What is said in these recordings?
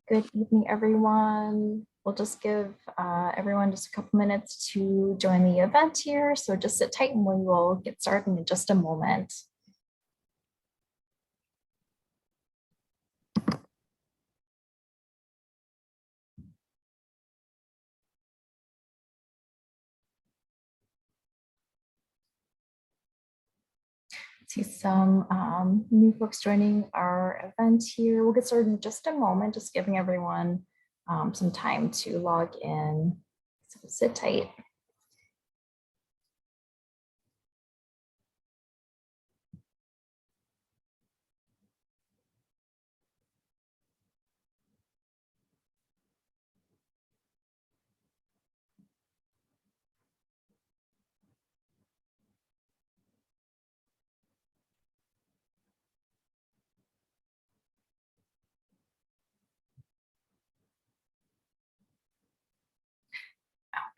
Good evening, everyone. We'll just give everyone just a couple minutes to join the event here. So just sit tight and we will get started in just a moment. See some new folks joining our event here. We'll get started in just a moment, just giving everyone some time to log in. So sit tight.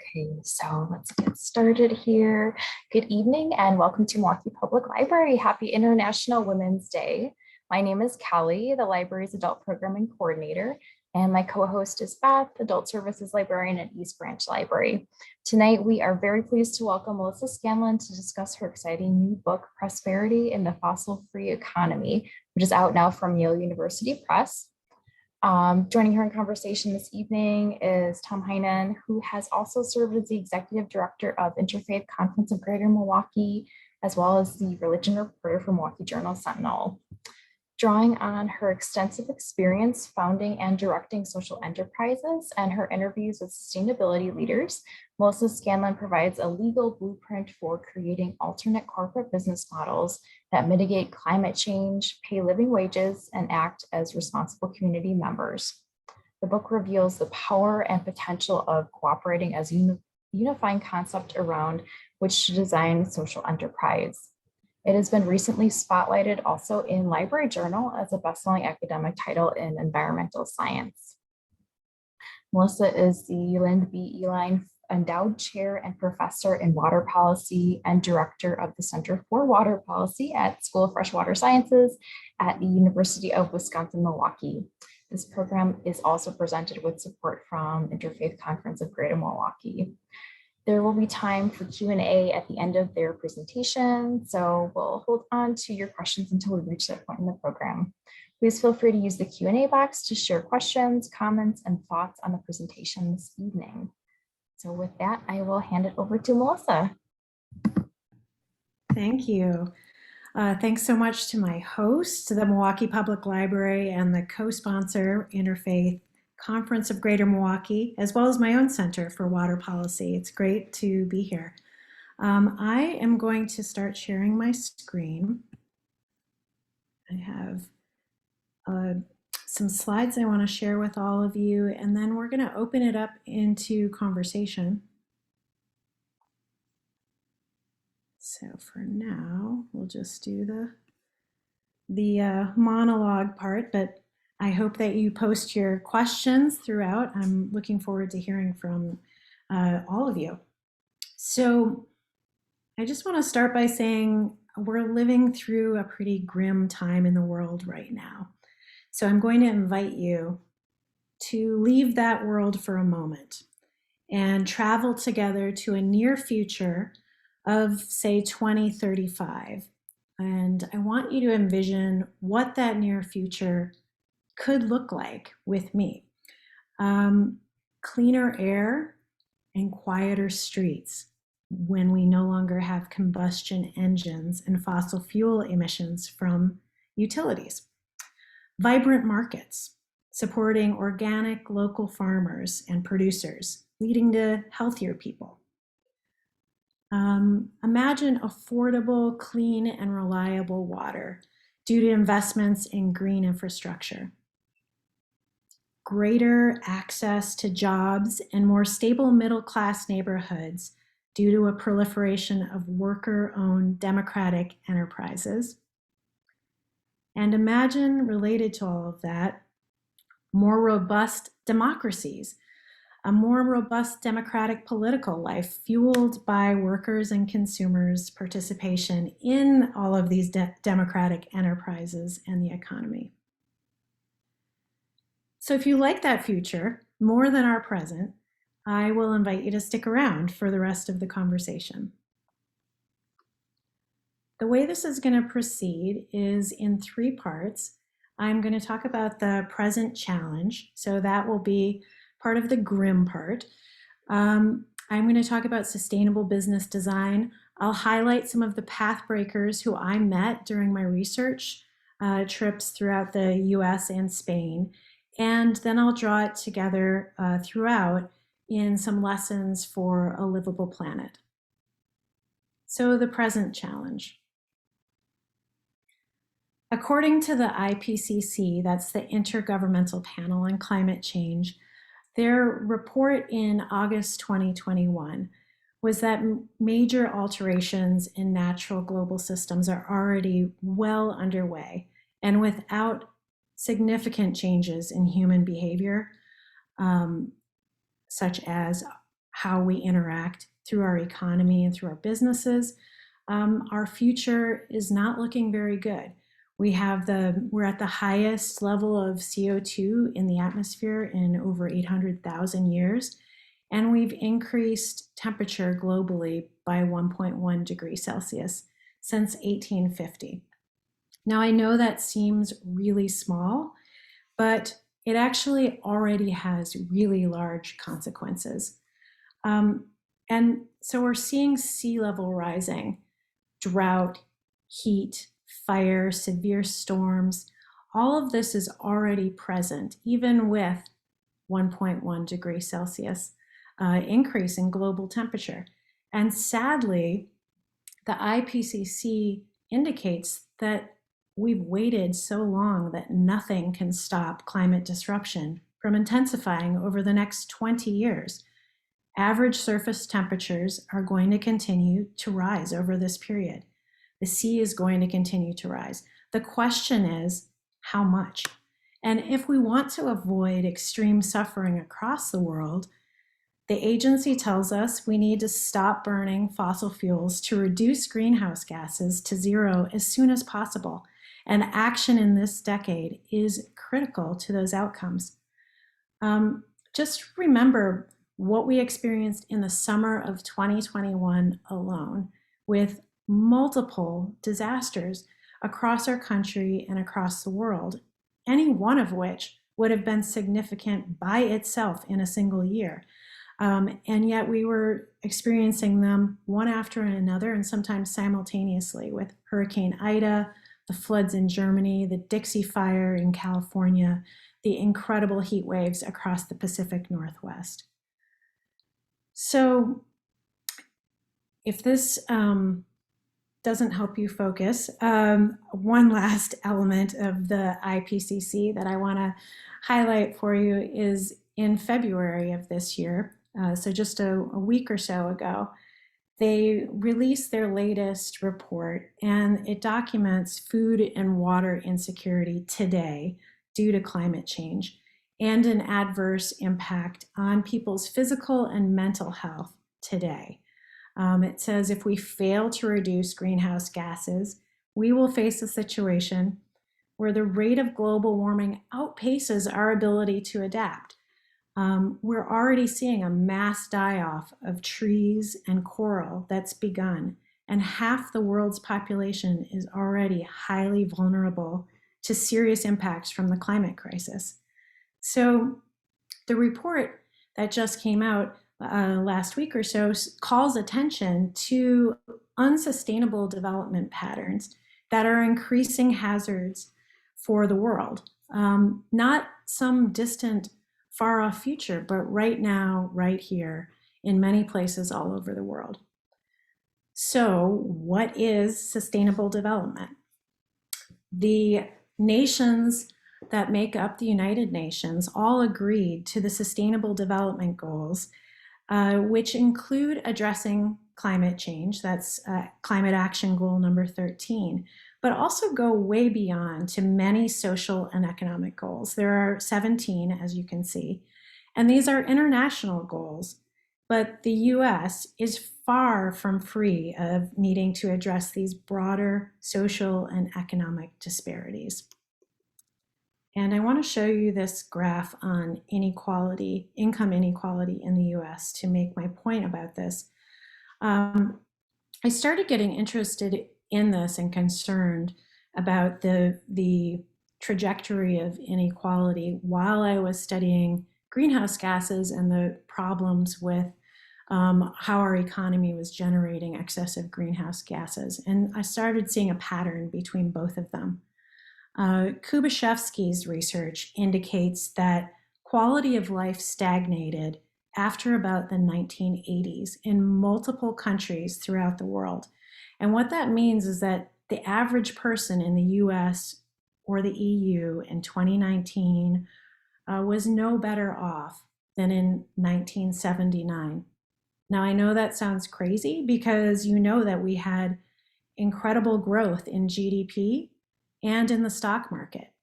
Okay, so let's get started here. Good evening and welcome to Milwaukee Public Library. Happy International Women's Day. My name is Kelly, the library's adult programming coordinator, and my co-host is Beth, adult services librarian at East Branch Library. Tonight, we are very pleased to welcome Melissa Scanlon to discuss her exciting new book, Prosperity in the Fossil-Free Economy, which is out now from Yale University Press. Joining her in conversation this evening is Tom Heinen, who has also served as the Executive Director of Interfaith Conference of Greater Milwaukee, as well as the Religion Reporter for Milwaukee Journal Sentinel. Drawing on her extensive experience founding and directing social enterprises and her interviews with sustainability leaders, Melissa Scanlon provides a legal blueprint for creating alternate corporate business models that mitigate climate change, pay living wages, and act as responsible community members. The book reveals the power and potential of cooperating as a unifying concept around which to design social enterprise. It has been recently spotlighted also in Library Journal as a best-selling academic title in environmental science. Melissa is the Lind B. Eline Endowed Chair and Professor in Water Policy and Director of the Center for Water Policy at School of Freshwater Sciences at the University of Wisconsin-Milwaukee. This program is also presented with support from Interfaith Conference of Greater Milwaukee. There will be time for Q&A at the end of their presentation, so we'll hold on to your questions until we reach that point in the program. Please feel free to use the Q&A box to share questions, comments, and thoughts on the presentation this evening. So with that, I will hand it over to Melissa. Thank you. Thanks so much to my host, the Milwaukee Public Library, and the co-sponsor, Interfaith Conference of Greater Milwaukee, as well as my own Center for Water Policy. It's great to be here. I am going to start sharing my screen. I have some slides I want to share with all of you, and then we're going to open it up into conversation. So for now, we'll just do the monologue part, but I hope that you post your questions throughout. I'm looking forward to hearing from all of you. So I just want to start by saying we're living through a pretty grim time in the world right now. So I'm going to invite you to leave that world for a moment and travel together to a near future of, say, 2035. And I want you to envision what that near future could look like with me. Cleaner air and quieter streets when we no longer have combustion engines and fossil fuel emissions from utilities. Vibrant markets supporting organic local farmers and producers, leading to healthier people. Imagine affordable, clean, and reliable water due to investments in green infrastructure. Greater access to jobs and more stable middle-class neighborhoods due to a proliferation of worker-owned democratic enterprises. And imagine, related to all of that, more robust democracies, a more robust democratic political life fueled by workers and consumers' participation in all of these democratic enterprises and the economy. So if you like that future more than our present, I will invite you to stick around for the rest of the conversation. The way this is going to proceed is in three parts. I'm going to talk about the present challenge, so that will be part of the grim part. I'm going to talk about sustainable business design. I'll highlight some of the path breakers who I met during my research trips throughout the US and Spain. And then I'll draw it together throughout in some lessons for a livable planet. So the present challenge. According to the IPCC, that's the Intergovernmental Panel on Climate Change, their report in August 2021 was that major alterations in natural global systems are already well underway, and without significant changes in human behavior, such as how we interact through our economy and through our businesses, our future is not looking very good. We're at the highest level of CO2 in the atmosphere in over 800,000 years, and we've increased temperature globally by 1.1 degrees Celsius since 1850. Now, I know that seems really small, but it actually already has really large consequences. And so we're seeing sea level rising, drought, heat, fire, severe storms. All of this is already present, even with 1.1 degrees Celsius increase in global temperature. And sadly, the IPCC indicates that we've waited so long that nothing can stop climate disruption from intensifying over the next 20 years. Average surface temperatures are going to continue to rise over this period. The sea is going to continue to rise. The question is, how much? And if we want to avoid extreme suffering across the world, the agency tells us we need to stop burning fossil fuels to reduce greenhouse gases to zero as soon as possible. And action in this decade is critical to those outcomes. Just remember what we experienced in the summer of 2021 alone, with multiple disasters across our country and across the world, any one of which would have been significant by itself in a single year. And yet we were experiencing them one after another and sometimes simultaneously, with Hurricane Ida, the floods in Germany, the Dixie Fire in California, the incredible heat waves across the Pacific Northwest. So if this doesn't help you focus, one last element of the IPCC that I want to highlight for you is in February of this year, so just a week or so ago, they released their latest report, and it documents food and water insecurity today due to climate change and an adverse impact on people's physical and mental health today. It says if we fail to reduce greenhouse gases, we will face a situation where the rate of global warming outpaces our ability to adapt. We're already seeing a mass die-off of trees and coral that's begun, and half the world's population is already highly vulnerable to serious impacts from the climate crisis. So the report that just came out last week or so calls attention to unsustainable development patterns that are increasing hazards for the world. Not some distant, far off future, but right now, right here, in many places all over the world. So, what is sustainable development? The nations that make up the United Nations all agreed to the Sustainable Development Goals, which include addressing climate change, that's Climate Action Goal number 13, but also go way beyond to many social and economic goals. There are 17, as you can see, and these are international goals, but the US is far from free of needing to address these broader social and economic disparities. And I want to show you this graph on inequality, income inequality in the US to make my point about this. I started getting interested in this and concerned about the trajectory of inequality while I was studying greenhouse gases and the problems with how our economy was generating excessive greenhouse gases. And I started seeing a pattern between both of them. Kubashevsky's research indicates that quality of life stagnated after about the 1980s in multiple countries throughout the world. And what that means is that the average person in the US or the EU in 2019 was no better off than in 1979. Now, I know that sounds crazy because you know that we had incredible growth in GDP and in the stock market.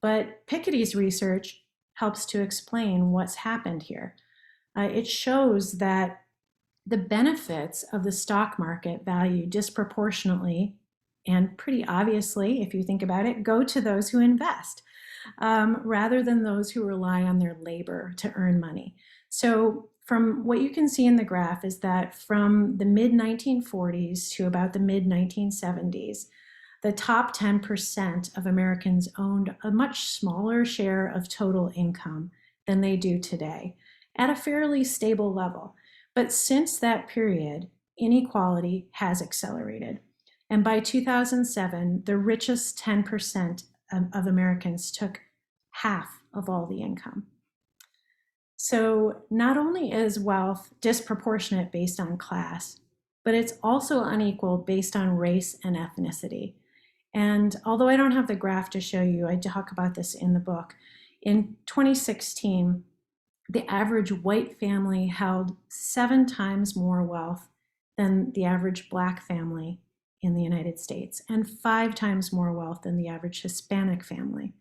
But Piketty's research helps to explain what's happened here. It shows that the benefits of the stock market value disproportionately and pretty obviously, if you think about it, go to those who invest rather than those who rely on their labor to earn money. So from what you can see in the graph is that from the mid 1940s to about the mid 1970s, the top 10% of Americans owned a much smaller share of total income than they do today, at a fairly stable level. But since that period, inequality has accelerated. And by 2007, the richest 10% of Americans took half of all the income. So not only is wealth disproportionate based on class, but it's also unequal based on race and ethnicity. And although I don't have the graph to show you, I talk about this in the book. In 2016, the average white family held 7 times more wealth than the average Black family in the United States, and 5 times more wealth than the average Hispanic family.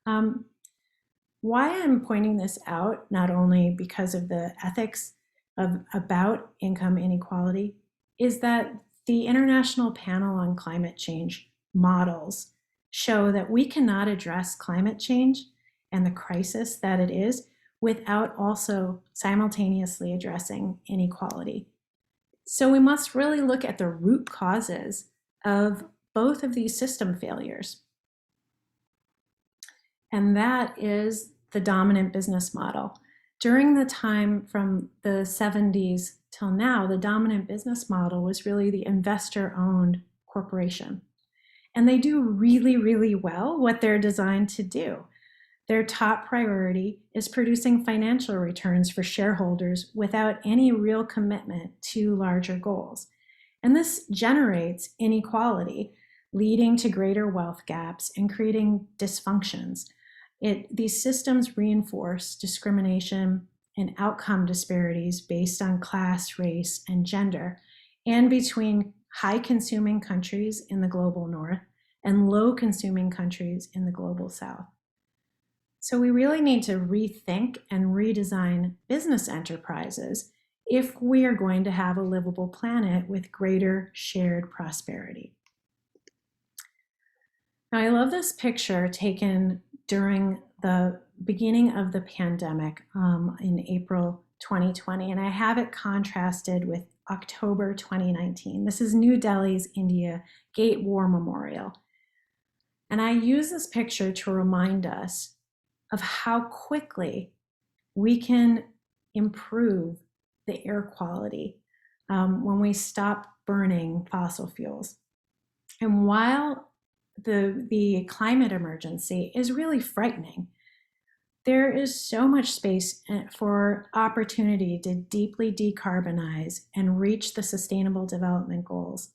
Why I'm pointing this out, not only because of the ethics about income inequality, is that the International Panel on Climate Change models show that we cannot address climate change and the crisis that it is without also simultaneously addressing inequality. So we must really look at the root causes of both of these system failures. And that is the dominant business model. During the time from the 70s till now, the dominant business model was really the investor-owned corporation. And they do really, really well what they're designed to do. Their top priority is producing financial returns for shareholders without any real commitment to larger goals. And this generates inequality, leading to greater wealth gaps and creating dysfunctions. These systems reinforce discrimination and outcome disparities based on class, race, and gender, and between high consuming countries in the global north and low consuming countries in the global south. So we really need to rethink and redesign business enterprises if we are going to have a livable planet with greater shared prosperity. Now, I love this picture taken during the beginning of the pandemic in April 2020, and I have it contrasted with October 2019. This is New Delhi's India Gate War Memorial. And I use this picture to remind us of how quickly we can improve the air quality when we stop burning fossil fuels. And while the climate emergency is really frightening, there is so much space for opportunity to deeply decarbonize and reach the Sustainable Development Goals.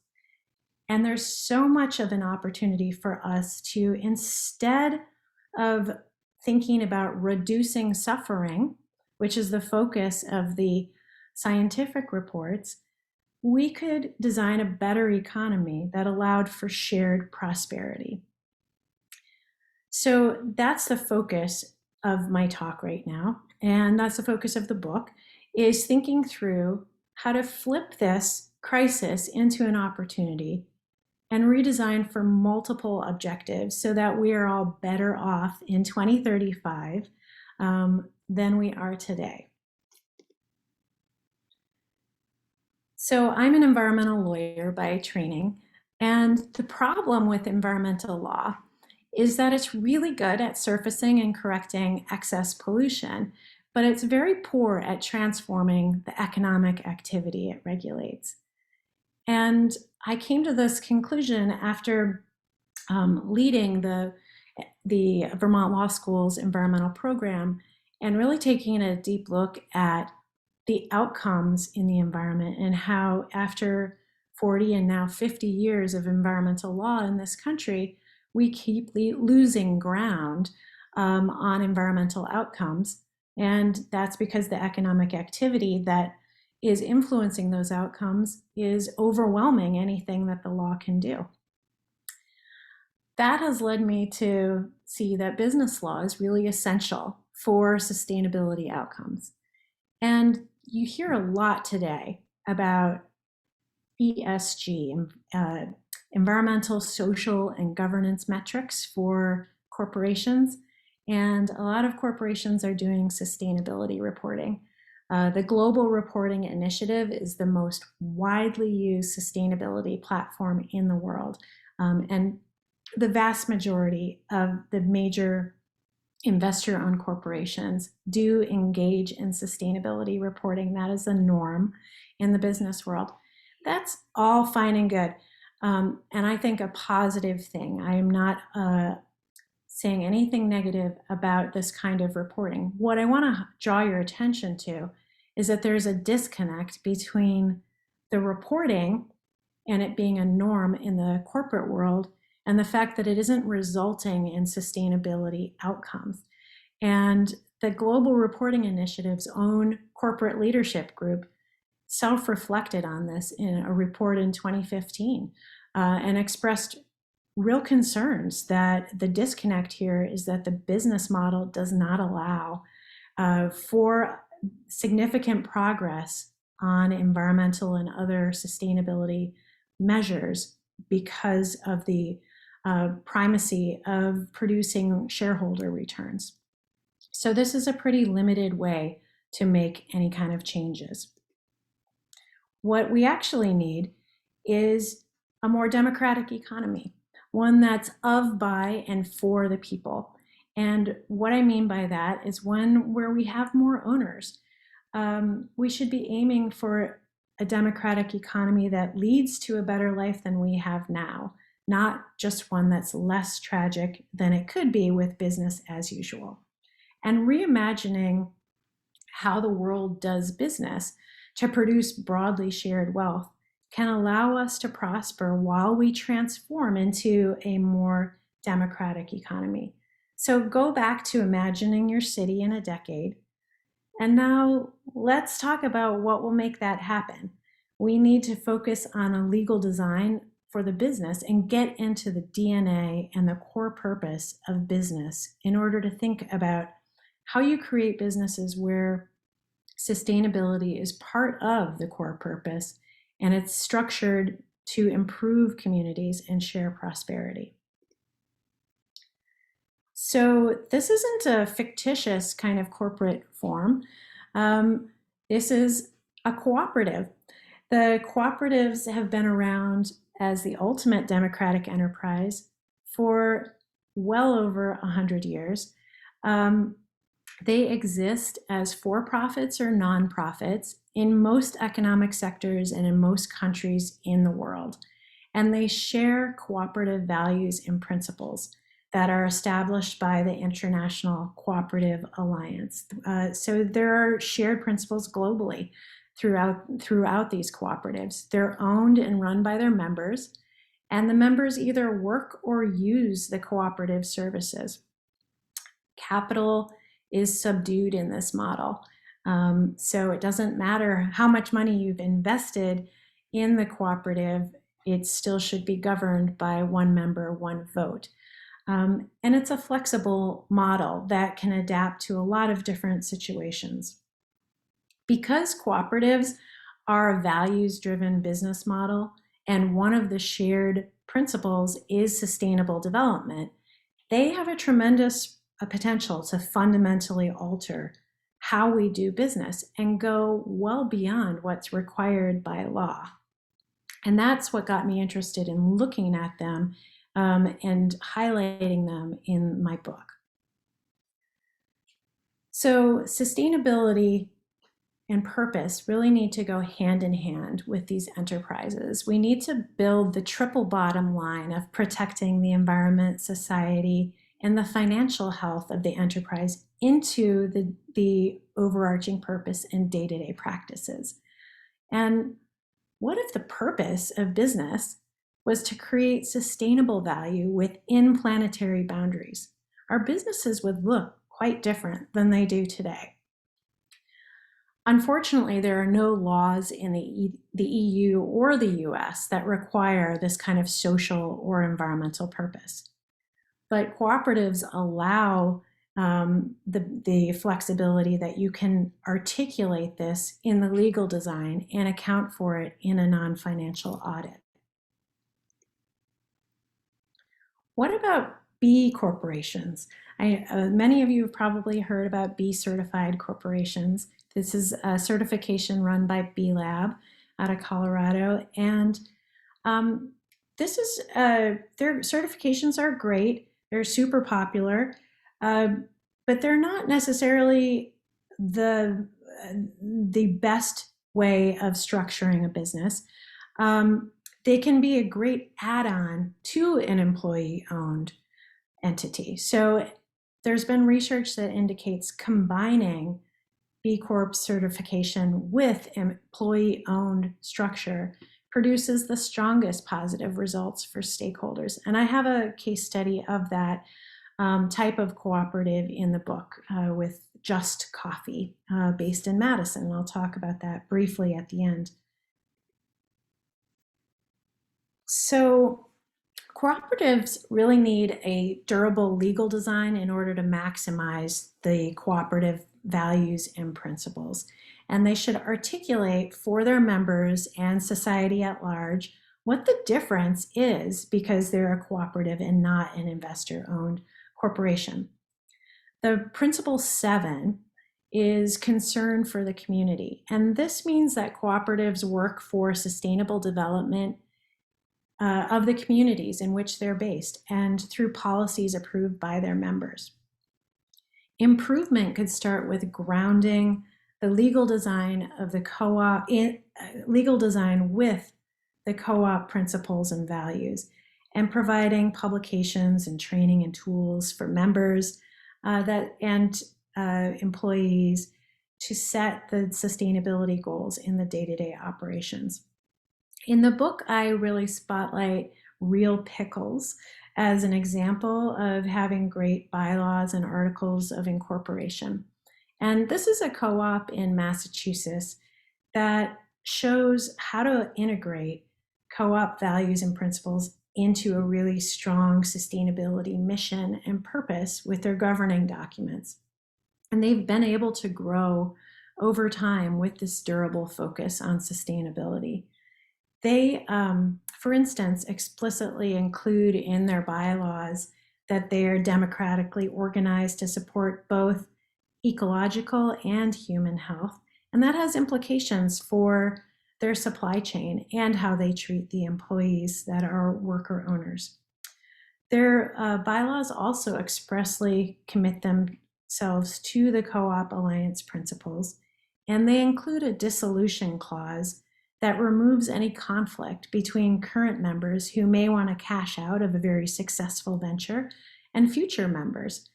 And there's so much of an opportunity for us to, instead of thinking about reducing suffering, which is the focus of the scientific reports, we could design a better economy that allowed for shared prosperity. So that's the focus of my talk right now, and that's the focus of the book, is thinking through how to flip this crisis into an opportunity and redesigned for multiple objectives so that we are all better off in 2035 than we are today. So I'm an environmental lawyer by training, and the problem with environmental law is that it's really good at surfacing and correcting excess pollution, but it's very poor at transforming the economic activity it regulates. And I came to this conclusion after leading the Vermont Law School's environmental program and really taking a deep look at the outcomes in the environment and how after 40 and now 50 years of environmental law in this country, we keep losing ground on environmental outcomes. And that's because the economic activity that is influencing those outcomes is overwhelming anything that the law can do. That has led me to see that business law is really essential for sustainability outcomes. And you hear a lot today about ESG, environmental, social, and governance metrics for corporations. And a lot of corporations are doing sustainability reporting. The Global Reporting Initiative is the most widely used sustainability platform in the world. And the vast majority of the major investor-owned corporations do engage in sustainability reporting. That is a norm in the business world. That's all fine and good, and I think a positive thing. I am not saying anything negative about this kind of reporting. What I want to draw your attention to is that there's a disconnect between the reporting and it being a norm in the corporate world and the fact that it isn't resulting in sustainability outcomes. And the Global Reporting Initiative's own corporate leadership group self-reflected on this in a report in 2015 and expressed real concerns that the disconnect here is that the business model does not allow for significant progress on environmental and other sustainability measures because of the primacy of producing shareholder returns. So this is a pretty limited way to make any kind of changes. What we actually need is a more democratic economy, one that's of, by, and for the people. And what I mean by that is one where we have more owners. We should be aiming for a democratic economy that leads to a better life than we have now, not just one that's less tragic than it could be with business as usual. And reimagining how the world does business to produce broadly shared wealth can allow us to prosper while we transform into a more democratic economy. So go back to imagining your city in a decade. And now let's talk about what will make that happen. We need to focus on a legal design for the business and get into the DNA and the core purpose of business in order to think about how you create businesses where sustainability is part of the core purpose and it's structured to improve communities and share prosperity. So this isn't a fictitious kind of corporate form. This is a cooperative. The cooperatives have been around as the ultimate democratic enterprise for well over 100 years. They exist as for-profits or nonprofits in most economic sectors and in most countries in the world. And they share cooperative values and principles that are established by the International Cooperative Alliance. So there are shared principles globally throughout these cooperatives. They're owned and run by their members, and the members either work or use the cooperative services. Capital is subdued in this model. So it doesn't matter how much money you've invested in the cooperative, it still should be governed by one member, one vote. And it's a flexible model that can adapt to a lot of different situations. Because cooperatives are a values-driven business model and one of the shared principles is sustainable development, they have a tremendous potential to fundamentally alter how we do business and go well beyond what's required by law. And that's what got me interested in looking at them and highlighting them in my book. So sustainability and purpose really need to go hand in hand with these enterprises. We need to build the triple bottom line of protecting the environment, society, and the financial health of the enterprise into the overarching purpose and day-to-day practices. And what if the purpose of business was to create sustainable value within planetary boundaries? Our businesses would look quite different than they do today. Unfortunately, there are no laws in the EU or the US that require this kind of social or environmental purpose. But cooperatives allow the flexibility that you can articulate this in the legal design and account for it in a non-financial audit. What about B corporations? Many of you have probably heard about B certified corporations. This is a certification run by B Lab out of Colorado, and this is their certifications are great. They're super popular, but they're not necessarily the best way of structuring a business. They can be a great add-on to an employee-owned entity. So there's been research that indicates combining B Corp certification with employee-owned structure produces the strongest positive results for stakeholders. And I have a case study of that type of cooperative in the book with Just Coffee, based in Madison. I'll talk about that briefly at the end. So cooperatives really need a durable legal design in order to maximize the cooperative values and principles. And they should articulate for their members and society at large what the difference is because they're a cooperative and not an investor-owned corporation. The principle 7 is concern for the community. And this means that cooperatives work for sustainable development of the communities in which they're based and through policies approved by their members. Improvement could start with grounding the legal design of the co-op, legal design with the co-op principles and values, and providing publications and training and tools for members and employees to set the sustainability goals in the day-to-day operations. In the book, I really spotlight Real Pickles as an example of having great bylaws and articles of incorporation. And this is a co-op in Massachusetts that shows how to integrate co-op values and principles into a really strong sustainability mission and purpose with their governing documents. And they've been able to grow over time with this durable focus on sustainability. They, for instance, explicitly include in their bylaws that they are democratically organized to support both ecological and human health. And that has implications for their supply chain and how they treat the employees that are worker owners. Their bylaws also expressly commit themselves to the co-op alliance principles, and they include a dissolution clause that removes any conflict between current members who may want to cash out of a very successful venture and future members.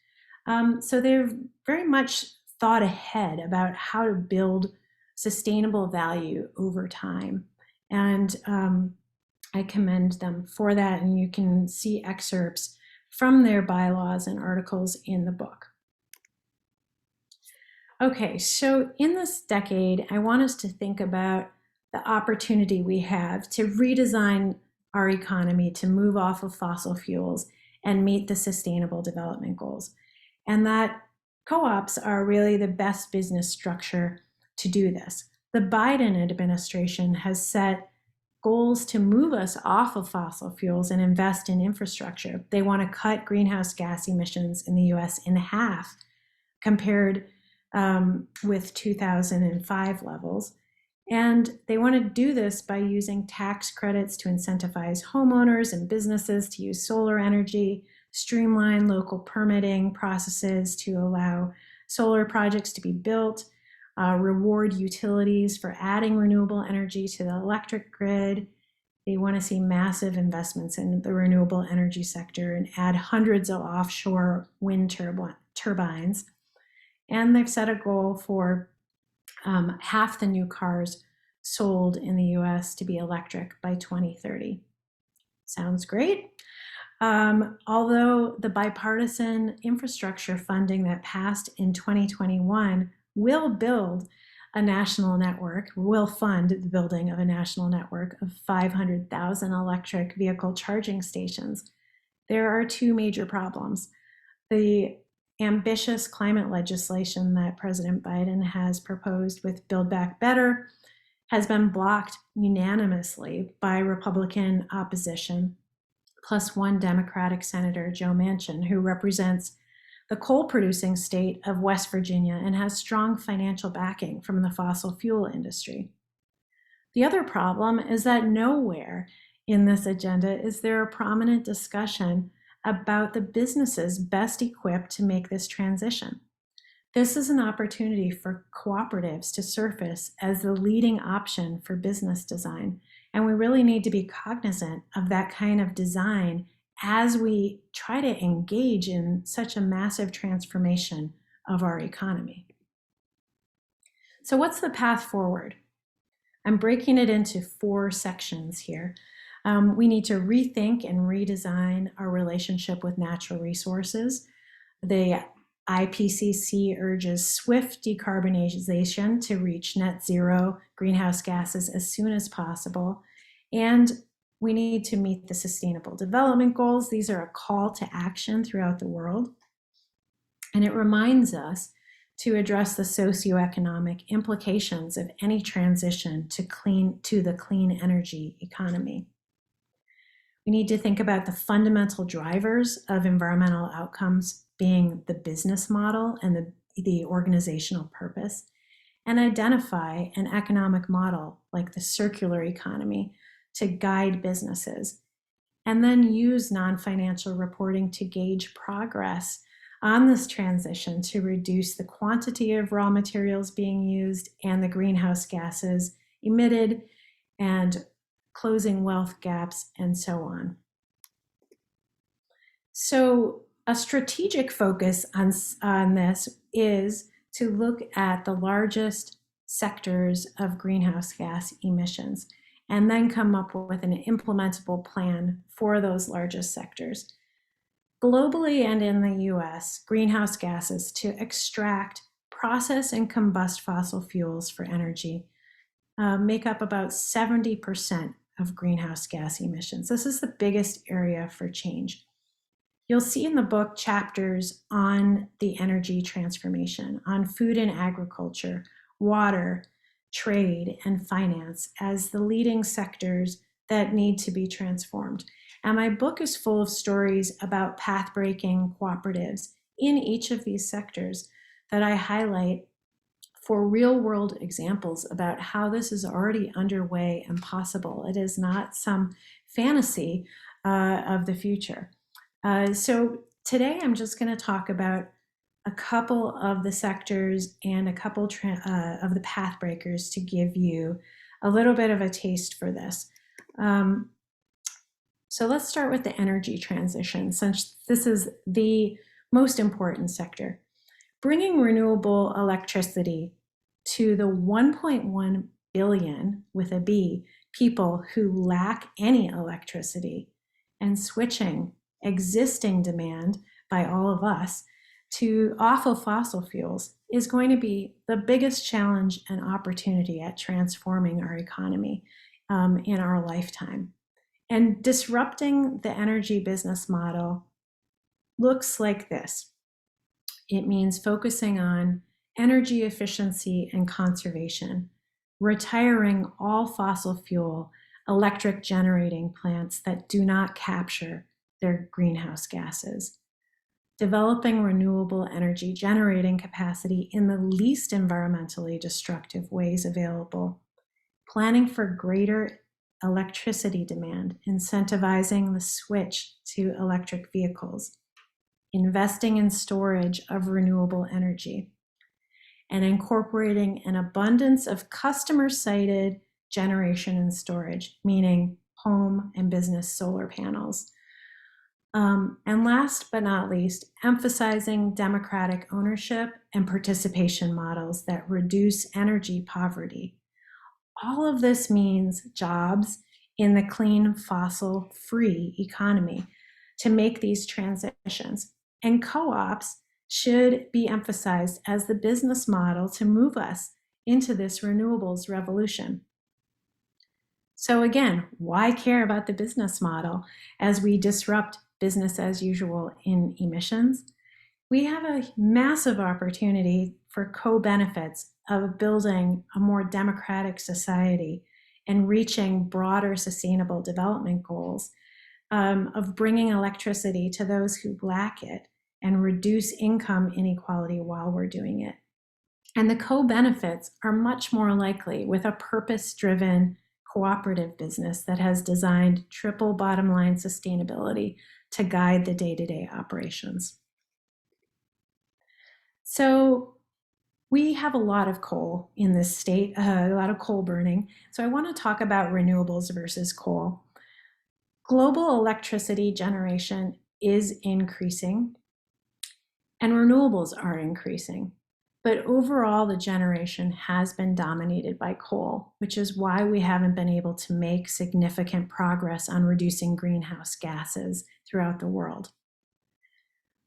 So they've very much thought ahead about how to build sustainable value over time. And I commend them for that. And you can see excerpts from their bylaws and articles in the book. Okay, so in this decade, I want us to think about the opportunity we have to redesign our economy to move off of fossil fuels and meet the Sustainable Development Goals. And that co-ops are really the best business structure to do this. The Biden administration has set goals to move us off of fossil fuels and invest in infrastructure. They want to cut greenhouse gas emissions in the US in half compared with 2005 levels. And they want to do this by using tax credits to incentivize homeowners and businesses to use solar energy, streamline local permitting processes to allow solar projects to be built, reward utilities for adding renewable energy to the electric grid. They want to see massive investments in the renewable energy sector and add hundreds of offshore wind turbines. And they've set a goal for half the new cars sold in the US to be electric by 2030. Sounds great. Although the bipartisan infrastructure funding that passed in 2021 will build a national network, will fund the building of a national network of 500,000 electric vehicle charging stations, there are two major problems. The ambitious climate legislation that President Biden has proposed with Build Back Better has been blocked unanimously by Republican opposition, plus one Democratic Senator, Joe Manchin, who represents the coal-producing state of West Virginia and has strong financial backing from the fossil fuel industry. The other problem is that nowhere in this agenda is there a prominent discussion about the businesses best equipped to make this transition. This is an opportunity for cooperatives to surface as the leading option for business design, and we really need to be cognizant of that kind of design as we try to engage in such a massive transformation of our economy. So what's the path forward? I'm breaking it into 4 sections here. We need to rethink and redesign our relationship with natural resources. The IPCC urges swift decarbonization to reach net zero greenhouse gases as soon as possible. And we need to meet the Sustainable Development Goals. These are a call to action throughout the world. And it reminds us to address the socioeconomic implications of any transition to the clean energy economy. We need to think about the fundamental drivers of environmental outcomes being the business model and the organizational purpose, and identify an economic model like the circular economy to guide businesses, and then use non-financial reporting to gauge progress on this transition to reduce the quantity of raw materials being used and the greenhouse gases emitted, and closing wealth gaps, and so on. So a strategic focus on this is to look at the largest sectors of greenhouse gas emissions and then come up with an implementable plan for those largest sectors. Globally and in the US, greenhouse gases to extract, process, and combust fossil fuels for energy make up about 70% of greenhouse gas emissions. This is the biggest area for change. You'll see in the book chapters on the energy transformation, on food and agriculture, water, trade, and finance as the leading sectors that need to be transformed. And my book is full of stories about path-breaking cooperatives in each of these sectors that I highlight for real-world examples about how this is already underway and possible. It is not some fantasy of the future. So today I'm just going to talk about a couple of the sectors and a couple of the path breakers to give you a little bit of a taste for this. So let's start with the energy transition, since this is the most important sector. Bringing renewable electricity to the 1.1 billion, with a B, people who lack any electricity, and switching existing demand by all of us off of fossil fuels is going to be the biggest challenge and opportunity at transforming our economy in our lifetime. And disrupting the energy business model looks like this. It means focusing on energy efficiency and conservation, retiring all fossil fuel electric generating plants that do not capture their greenhouse gases, developing renewable energy generating capacity in the least environmentally destructive ways available, planning for greater electricity demand, incentivizing the switch to electric vehicles, investing in storage of renewable energy, and incorporating an abundance of customer-sited generation and storage, meaning home and business solar panels. And last but not least, emphasizing democratic ownership and participation models that reduce energy poverty. All of this means jobs in the clean, fossil-free economy to make these transitions. And co-ops should be emphasized as the business model to move us into this renewables revolution. So again, why care about the business model as we disrupt business as usual in emissions? We have a massive opportunity for co-benefits of building a more democratic society and reaching broader sustainable development goals, of bringing electricity to those who lack it and reduce income inequality while we're doing it. And the co-benefits are much more likely with a purpose-driven cooperative business that has designed triple bottom line sustainability to guide the day-to-day operations. So we have a lot of coal in this state, a lot of coal burning. So I want to talk about renewables versus coal. Global electricity generation is increasing and renewables are increasing. But overall, the generation has been dominated by coal, which is why we haven't been able to make significant progress on reducing greenhouse gases throughout the world.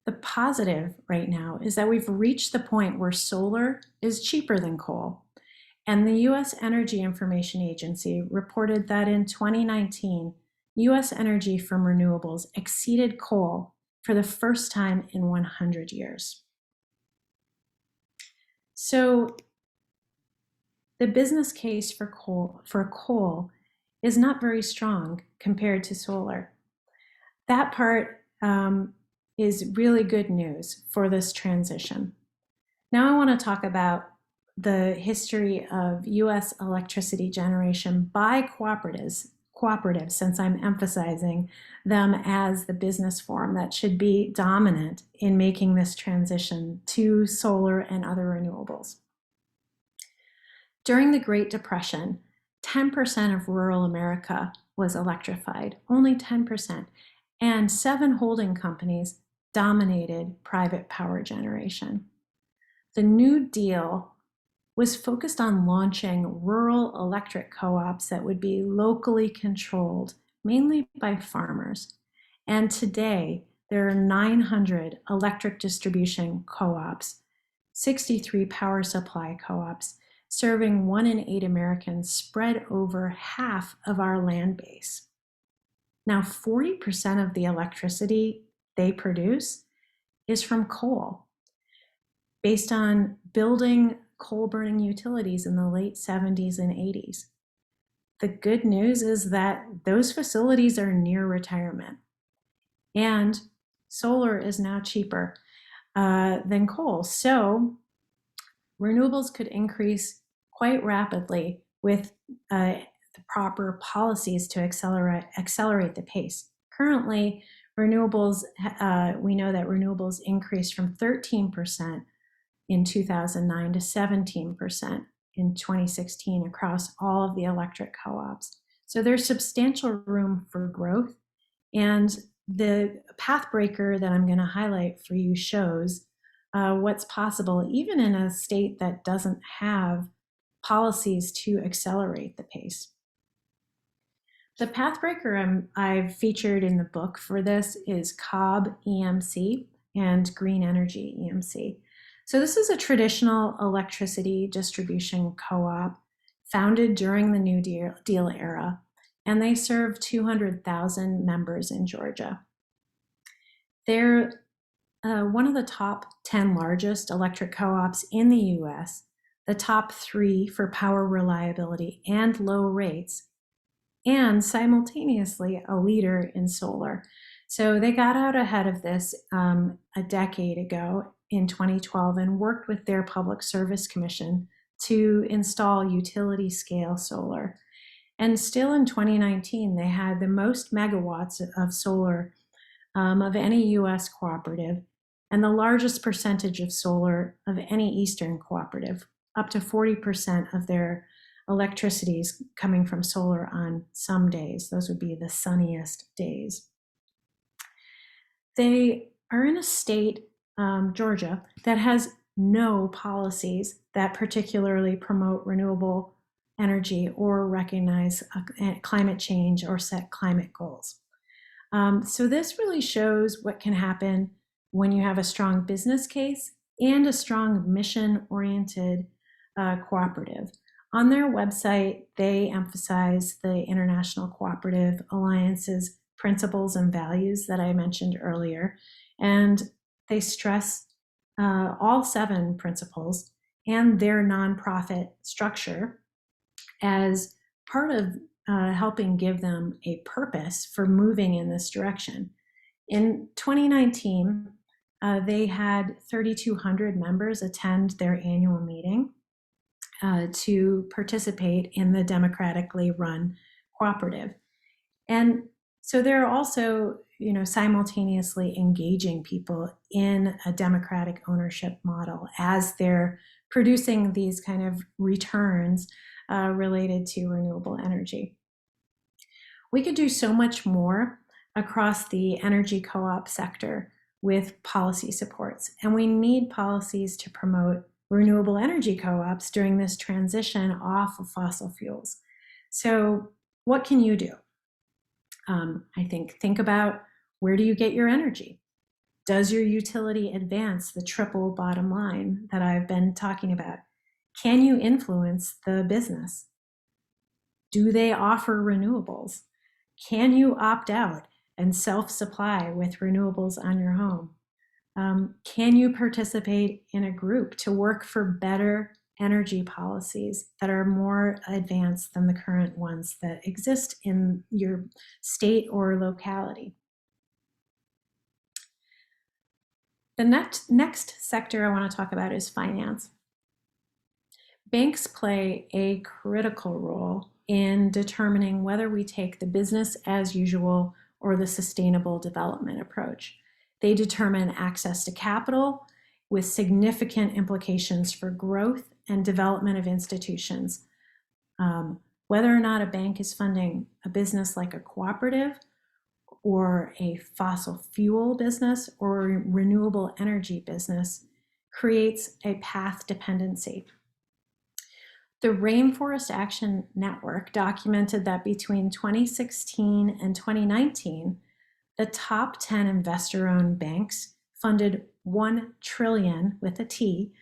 The positive right now is that we've reached the point where solar is cheaper than coal. And the US Energy Information Agency reported that in 2019, US energy from renewables exceeded coal for the first time in 100 years. So the business case for coal is not very strong compared to solar. That part is really good news for this transition. Now I want to talk about the history of US electricity generation by cooperatives, since I'm emphasizing them as the business form that should be dominant in making this transition to solar and other renewables. During the Great Depression, 10% of rural America was electrified, only 10%, and 7 holding companies dominated private power generation. The New Deal was focused on launching rural electric co-ops that would be locally controlled, mainly by farmers. And today, there are 900 electric distribution co-ops, 63 power supply co-ops, serving 1 in 8 Americans spread over half of our land base. Now, 40% of the electricity they produce is from coal, based on building coal-burning utilities in the late 70s and 80s. The good news is that those facilities are near retirement, and solar is now cheaper than coal. So renewables could increase quite rapidly with the proper policies to accelerate the pace. Currently, renewables, we know that renewables increased from 13% in 2009 to 17% in 2016 across all of the electric co-ops. So there's substantial room for growth. And the pathbreaker that I'm going to highlight for you shows what's possible even in a state that doesn't have policies to accelerate the pace. The pathbreaker I've featured in the book for this is Cobb EMC and Green Energy EMC. So this is a traditional electricity distribution co-op founded during the New Deal era, and they serve 200,000 members in Georgia. They're one of the top 10 largest electric co-ops in the US, the top 3 for power reliability and low rates, and simultaneously a leader in solar. So they got out ahead of this a decade ago in 2012 and worked with their Public Service Commission to install utility scale solar. And still in 2019, they had the most megawatts of solar of any US cooperative and the largest percentage of solar of any Eastern cooperative, up to 40% of their electricity is coming from solar on some days. Those would be the sunniest days. They are in a state, Georgia, that has no policies that particularly promote renewable energy or recognize climate change or set climate goals. So this really shows what can happen when you have a strong business case and a strong mission-oriented cooperative. On their website, they emphasize the International Cooperative Alliance's principles and values that I mentioned earlier, and they stress all 7 principles and their nonprofit structure as part of helping give them a purpose for moving in this direction. In 2019, they had 3,200 members attend their annual meeting to participate in the democratically run cooperative. And so they're also, simultaneously engaging people in a democratic ownership model as they're producing these kind of returns related to renewable energy. We could do so much more across the energy co-op sector with policy supports, and we need policies to promote renewable energy co-ops during this transition off of fossil fuels. So what can you do? I think about, where do you get your energy? Does your utility advance the triple bottom line that I've been talking about? Can you influence the business? Do they offer renewables? Can you opt out and self-supply with renewables on your home? Can you participate in a group to work for better energy policies that are more advanced than the current ones that exist in your state or locality? The next sector I want to talk about is finance. Banks play a critical role in determining whether we take the business as usual or the sustainable development approach. They determine access to capital with significant implications for growth and development of institutions. Whether or not a bank is funding a business like a cooperative or a fossil fuel business or a renewable energy business creates a path dependency. The Rainforest Action Network documented that between 2016 and 2019, the top 10 investor-owned banks funded $1 trillion, with a T,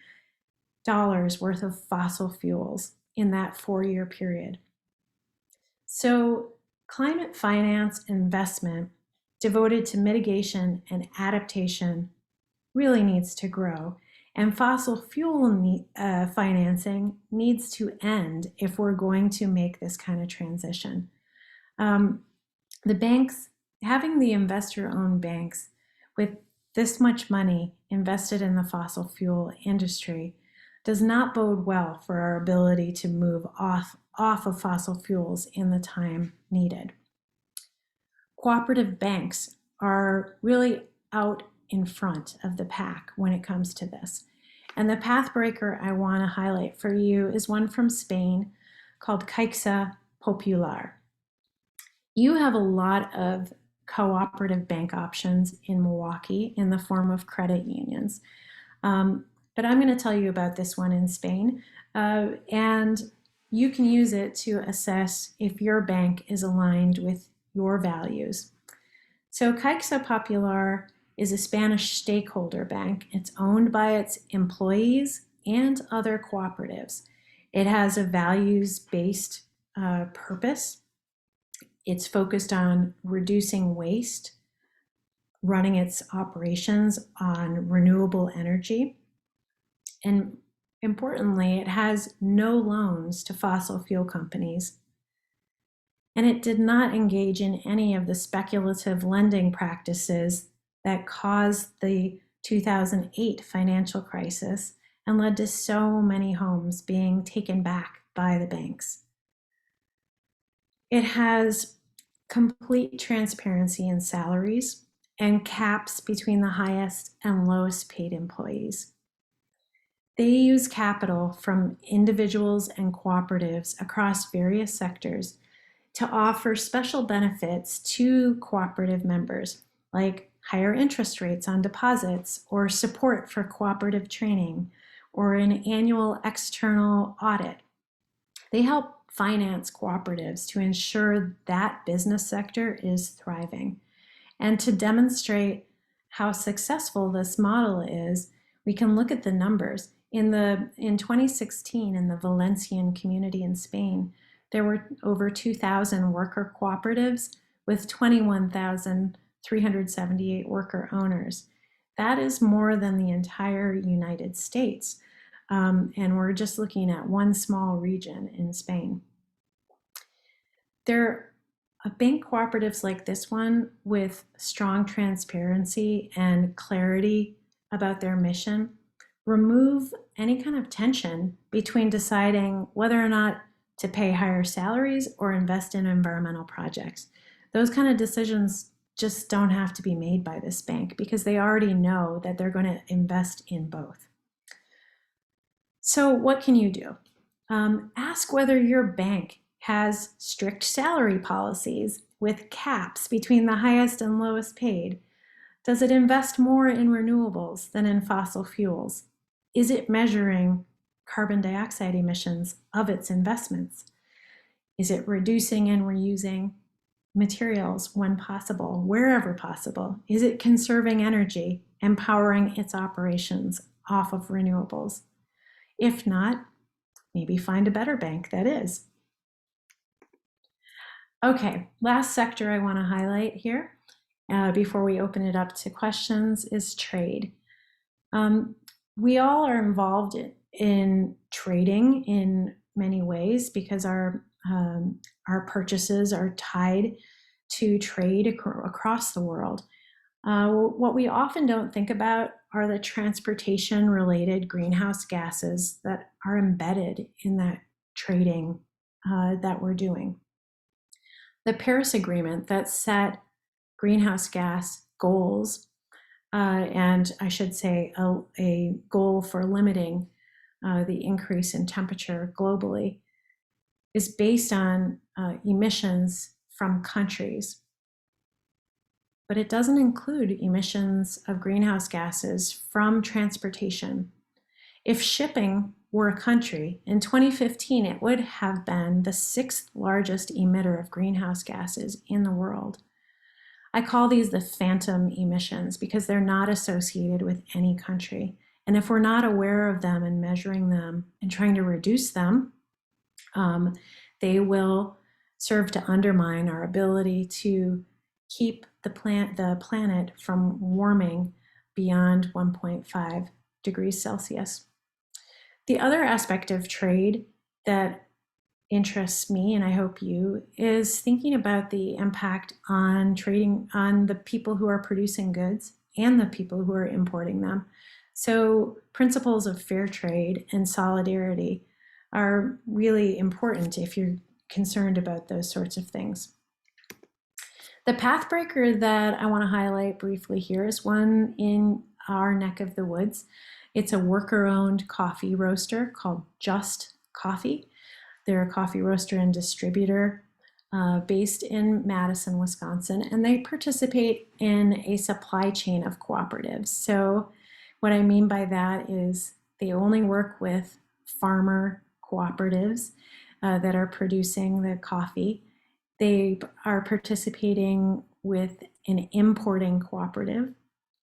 dollars worth of fossil fuels in that 4-year period. So climate finance investment devoted to mitigation and adaptation really needs to grow. And fossil fuel financing needs to end if we're going to make this kind of transition. The banks, having the investor-owned banks with this much money invested in the fossil fuel industry does not bode well for our ability to move off of fossil fuels in the time needed. Cooperative banks are really out in front of the pack when it comes to this. And the pathbreaker I want to highlight for you is one from Spain called Caixa Popular. You have a lot of cooperative bank options in Milwaukee in the form of credit unions. But I'm going to tell you about this one in Spain. And you can use it to assess if your bank is aligned with your values. So Caixa Popular is a Spanish stakeholder bank. It's owned by its employees and other cooperatives. It has a values-based purpose. It's focused on reducing waste, running its operations on renewable energy, and importantly, it has no loans to fossil fuel companies. and it did not engage in any of the speculative lending practices that caused the 2008 financial crisis and led to so many homes being taken back by the banks. It has complete transparency in salaries and caps between the highest and lowest paid employees. They use capital from individuals and cooperatives across various sectors to offer special benefits to cooperative members, like higher interest rates on deposits or support for cooperative training or an annual external audit. They help finance cooperatives to ensure that business sector is thriving. And to demonstrate how successful this model is, we can look at the numbers. In 2016, in the Valencian community in Spain, there were over 2,000 worker cooperatives with 21,378 worker owners. That is more than the entire United States. And we're just looking at one small region in Spain. There are bank cooperatives like this one with strong transparency and clarity about their mission remove any kind of tension between deciding whether or not to pay higher salaries or invest in environmental projects. Those kind of decisions just don't have to be made by this bank because they already know that they're going to invest in both. So what can you do? Ask whether your bank has strict salary policies with caps between the highest and lowest paid. Does it invest more in renewables than in fossil fuels? Is it measuring carbon dioxide emissions of its investments? Is it reducing and reusing materials when possible, wherever possible? Is it conserving energy and powering its operations off of renewables? If not, maybe find a better bank that is. Okay, last sector I want to highlight here before we open it up to questions is trade. We all are involved in trading in many ways because our purchases are tied to trade across the world. What we often don't think about are the transportation-related greenhouse gases that are embedded in that trading that we're doing. The Paris Agreement that set greenhouse gas goals, and I should say a goal for limiting the increase in temperature globally, is based on emissions from countries. But it doesn't include emissions of greenhouse gases from transportation. If shipping were a country, in 2015 it would have been the 6th largest emitter of greenhouse gases in the world. I call these the phantom emissions because they're not associated with any country. And if we're not aware of them and measuring them and trying to reduce them, they will serve to undermine our ability to keep the planet from warming beyond 1.5 degrees Celsius. The other aspect of trade that interests me, and I hope you, is thinking about the impact on trading on the people who are producing goods and the people who are importing them. So principles of fair trade and solidarity are really important if you're concerned about those sorts of things. The pathbreaker that I want to highlight briefly here is one in our neck of the woods. It's a worker-owned coffee roaster called Just Coffee. They're a coffee roaster and distributor based in Madison, Wisconsin, and they participate in a supply chain of cooperatives. So what I mean by that is they only work with farmer cooperatives that are producing the coffee. They are participating with an importing cooperative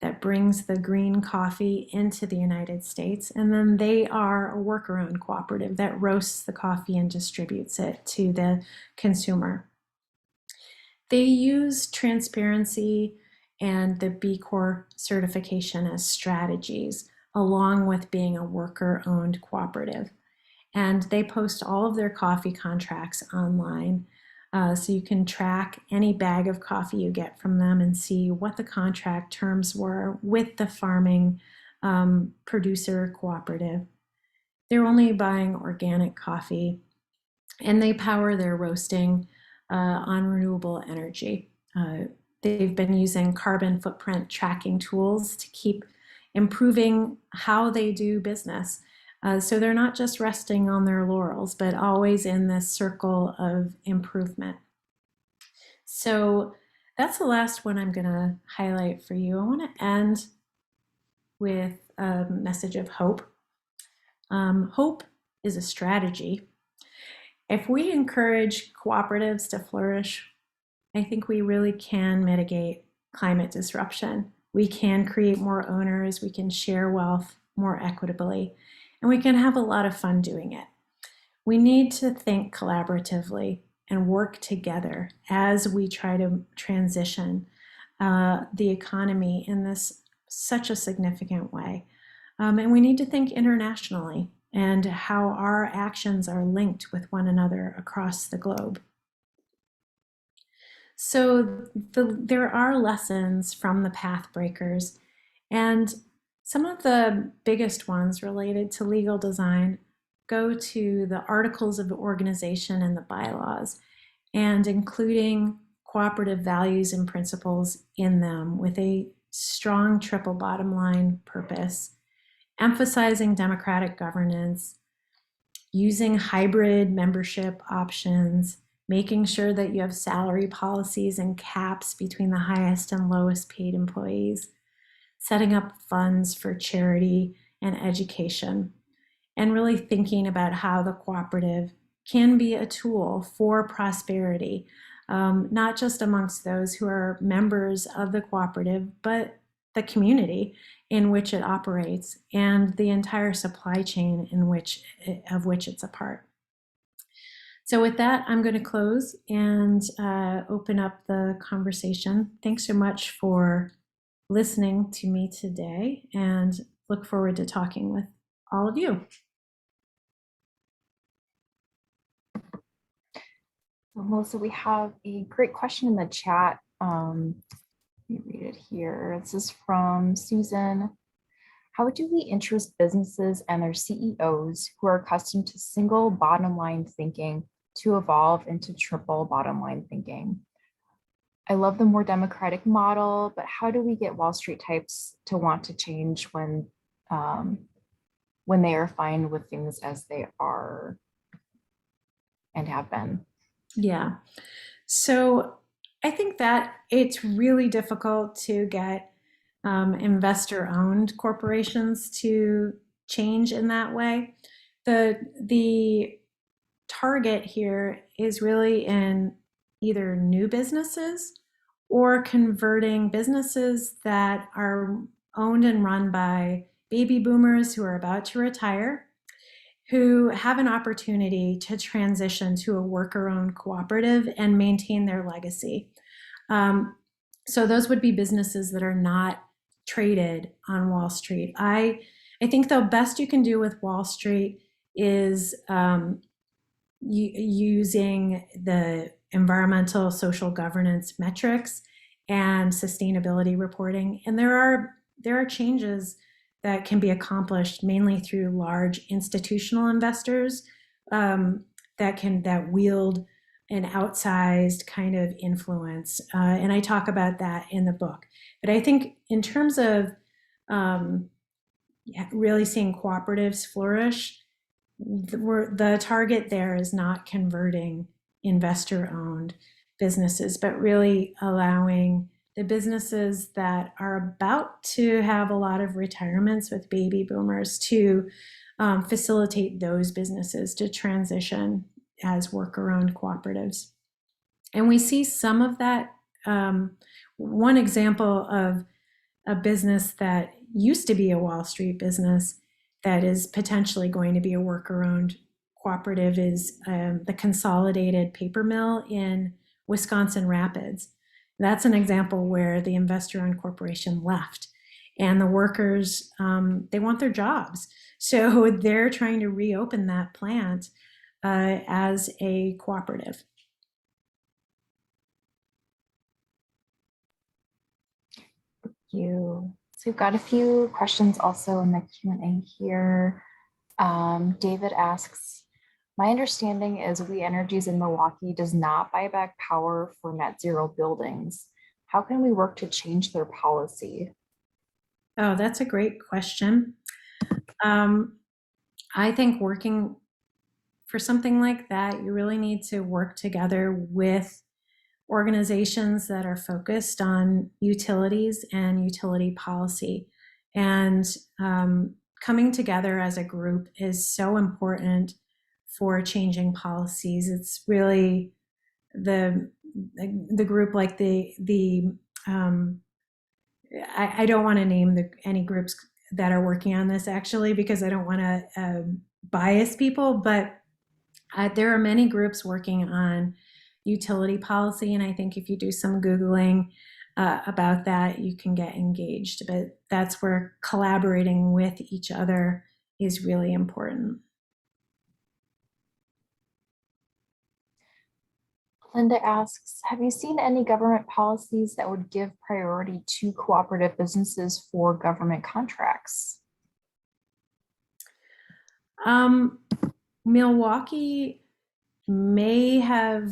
that brings the green coffee into the United States. And then they are a worker-owned cooperative that roasts the coffee and distributes it to the consumer. They use transparency and the B Corp certification as strategies, along with being a worker-owned cooperative. And they post all of their coffee contracts online. So you can track any bag of coffee you get from them and see what the contract terms were with the farming producer cooperative. They're only buying organic coffee, and they power their roasting on renewable energy. They've been using carbon footprint tracking tools to keep improving how they do business. So they're not just resting on their laurels, but always in this circle of improvement. So that's the last one I'm going to highlight for you. I want to end with a message of hope. Hope is a strategy. If we encourage cooperatives to flourish, I think we really can mitigate climate disruption. We can create more owners, we can share wealth more equitably, and we can have a lot of fun doing it. We need to think collaboratively and work together as we try to transition the economy in this such a significant way. And we need to think internationally and how our actions are linked with one another across the globe. So there are lessons from the path breakers, and some of the biggest ones related to legal design go to the articles of organization and the bylaws, and including cooperative values and principles in them with a strong triple bottom line purpose, emphasizing democratic governance, using hybrid membership options, making sure that you have salary policies and caps between the highest and lowest paid employees, setting up funds for charity and education, and really thinking about how the cooperative can be a tool for prosperity, not just amongst those who are members of the cooperative, but the community in which it operates and the entire supply chain of which it's a part. So with that, I'm going to close and open up the conversation. Thanks so much for listening to me today, and look forward to talking with all of you. Melissa, we have a great question in the chat. Let me read it here. This is from Susan. How do we interest businesses and their CEOs who are accustomed to single bottom line thinking to evolve into triple bottom line thinking? I love the more democratic model, but how do we get Wall Street types to want to change when they are fine with things as they are and have been? Yeah. So I think that it's really difficult to get investor-owned corporations to change in that way. The target here is really in either new businesses or converting businesses that are owned and run by baby boomers who are about to retire, who have an opportunity to transition to a worker-owned cooperative and maintain their legacy. So those would be businesses that are not traded on Wall Street. I think the best you can do with Wall Street is using the environmental social governance metrics and sustainability reporting. And there are changes that can be accomplished mainly through large institutional investors that wield an outsized kind of influence. And I talk about that in the book. But I think in terms of really seeing cooperatives flourish, the target there is not converting investor-owned businesses, but really allowing the businesses that are about to have a lot of retirements with baby boomers to facilitate those businesses to transition as worker-owned cooperatives. And we see some of that. One example of a business that used to be a Wall Street business that is potentially going to be a worker-owned cooperative is the Consolidated Paper Mill in Wisconsin Rapids. That's an example where the investor-owned corporation left, and the workers, they want their jobs. So they're trying to reopen that plant as a cooperative. you. So we've got a few questions also in the Q&A here. David asks, my understanding is We Energies in Milwaukee does not buy back power for net zero buildings. How can we work to change their policy? Oh, that's a great question. I think working for something like that, you really need to work together with organizations that are focused on utilities and utility policy. And coming together as a group is so important for changing policies. It's really the group like I don't want to name any groups that are working on this actually because I don't want to bias people, but there are many groups working on utility policy, and I think if you do some Googling about that, you can get engaged. But that's where collaborating with each other is really important. Linda asks, have you seen any government policies that would give priority to cooperative businesses for government contracts? Milwaukee may have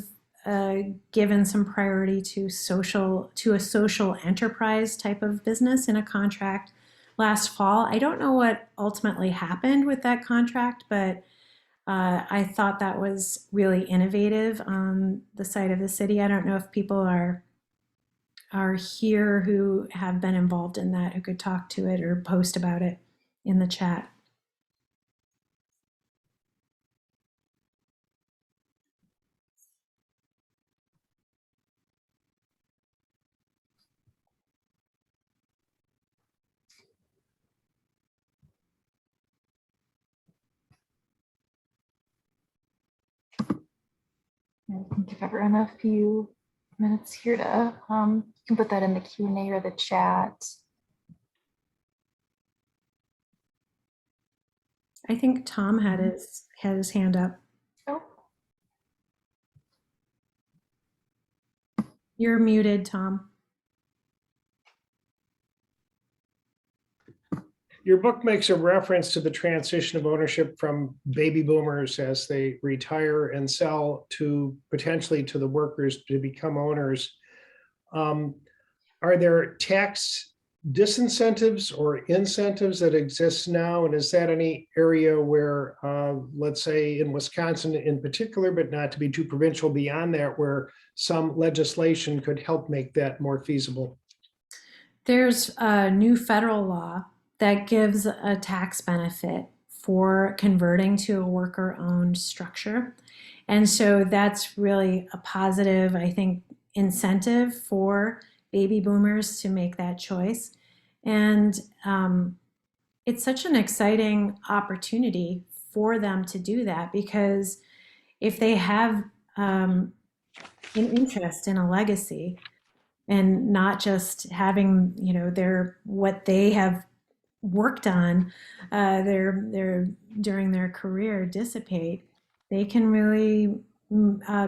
given some priority to a social enterprise type of business in a contract last fall. I don't know what ultimately happened with that contract, but I thought that was really innovative on the side of the city. I don't know if people are here who have been involved in that who could talk to it or post about it in the chat. I can give everyone a few minutes here to, you can put that in the Q&A or the chat. I think Tom had his hand up. Oh. You're muted, Tom. Your book makes a reference to the transition of ownership from baby boomers as they retire and sell to potentially to the workers to become owners. Are there tax disincentives or incentives that exist now? And is that any area where, let's say in Wisconsin in particular, but not to be too provincial beyond that, where some legislation could help make that more feasible? There's a new federal law that gives a tax benefit for converting to a worker-owned structure. And so that's really a positive, I think, incentive for baby boomers to make that choice. And it's such an exciting opportunity for them to do that because if they have an interest in a legacy, and not just having what they have worked on their during their career dissipate, they can really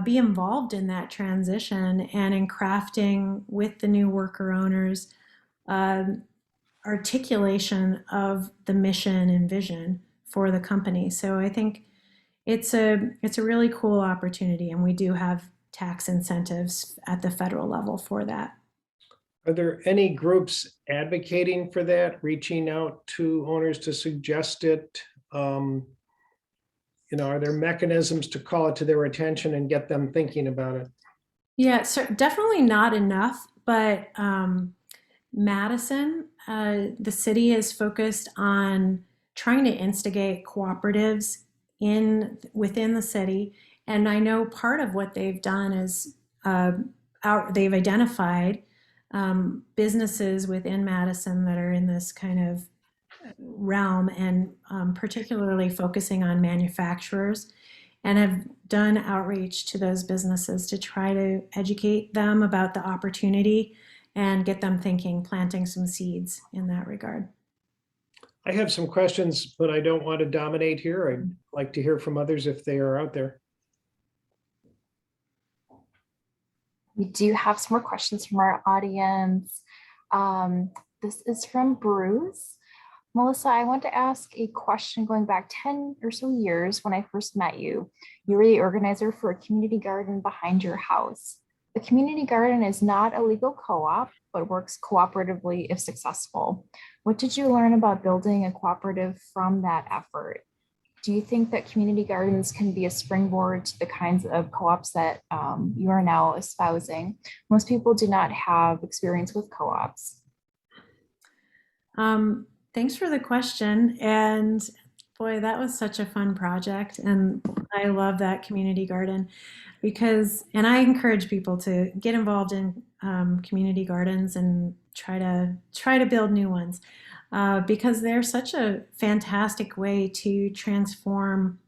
be involved in that transition and in crafting with the new worker owners articulation of the mission and vision for the company. So I think it's a really cool opportunity, and we do have tax incentives at the federal level for that. Are there any groups advocating for that, reaching out to owners to suggest it? Are there mechanisms to call it to their attention and get them thinking about it? Yeah, so definitely not enough, but Madison, the city is focused on trying to instigate cooperatives within the city. And I know part of what they've done is they've identified businesses within Madison that are in this kind of realm and particularly focusing on manufacturers, and have done outreach to those businesses to try to educate them about the opportunity and get them thinking, planting some seeds in that regard. I have some questions, but I don't want to dominate here. I'd like to hear from others if they are out there. We do have some more questions from our audience. This is from Bruce. Melissa, I want to ask a question going back 10 or so years when I first met you. You were the organizer for a community garden behind your house. The community garden is not a legal co-op, but works cooperatively if successful. What did you learn about building a cooperative from that effort? Do you think that community gardens can be a springboard to the kinds of co-ops that you are now espousing? Most people do not have experience with co-ops. Thanks for the question. And boy, that was such a fun project. And I love that community garden and I encourage people to get involved in community gardens and try to build new ones because they're such a fantastic way to transform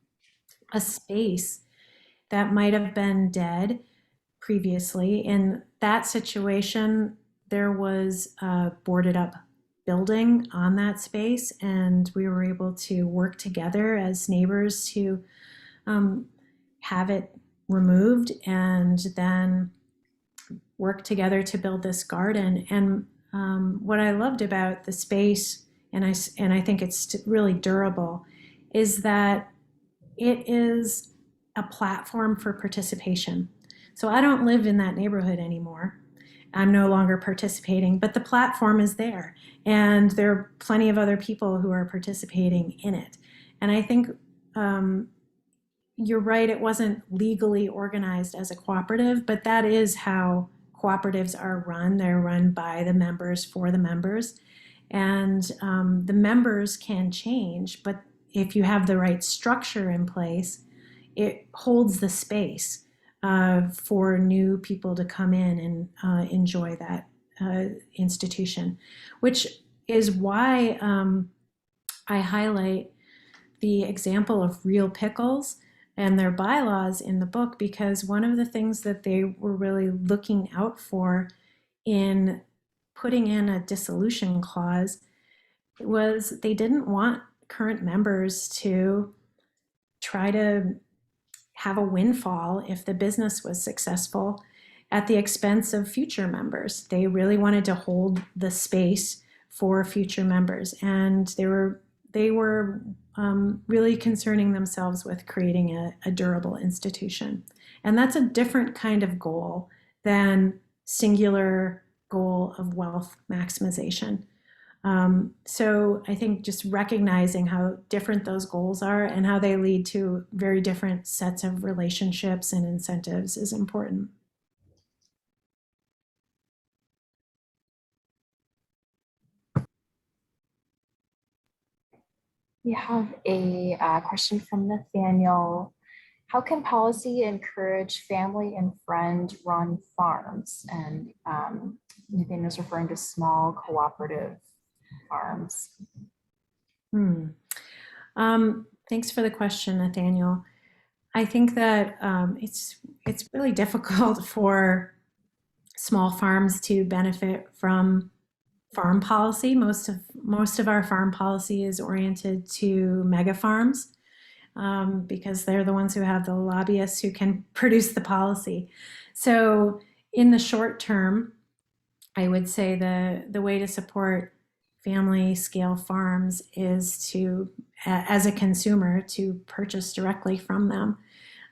a space that might have been dead previously. In that situation, there was a boarded up building on that space, and we were able to work together as neighbors to have it removed and then work together to build this garden. And what I loved about the space, and I think it's really durable, is that it is a platform for participation. So I don't live in that neighborhood anymore. I'm no longer participating, but the platform is there. And there are plenty of other people who are participating in it. And I think you're right, it wasn't legally organized as a cooperative, but that is how cooperatives are run. They're run by the members for the members. And the members can change, but if you have the right structure in place, it holds the space for new people to come in and enjoy that institution, which is why I highlight the example of Real Pickles and their bylaws in the book, because one of the things that they were really looking out for in putting in a dissolution clause was they didn't want current members to try to have a windfall if the business was successful at the expense of future members. They really wanted to hold the space for future members, and they were really concerning themselves with creating a durable institution. And that's a different kind of goal than singular goal of wealth maximization. So I think just recognizing how different those goals are and how they lead to very different sets of relationships and incentives is important. We have a question from Nathaniel. How can policy encourage family and friend run farms? And Nathaniel's referring to small cooperative farms. Thanks for the question, Nathaniel. I think that it's really difficult for small farms to benefit from farm policy. Most of our farm policy is oriented to mega farms because they're the ones who have the lobbyists who can produce the policy. So in the short term, I would say the way to support family scale farms is to, as a consumer, to purchase directly from them.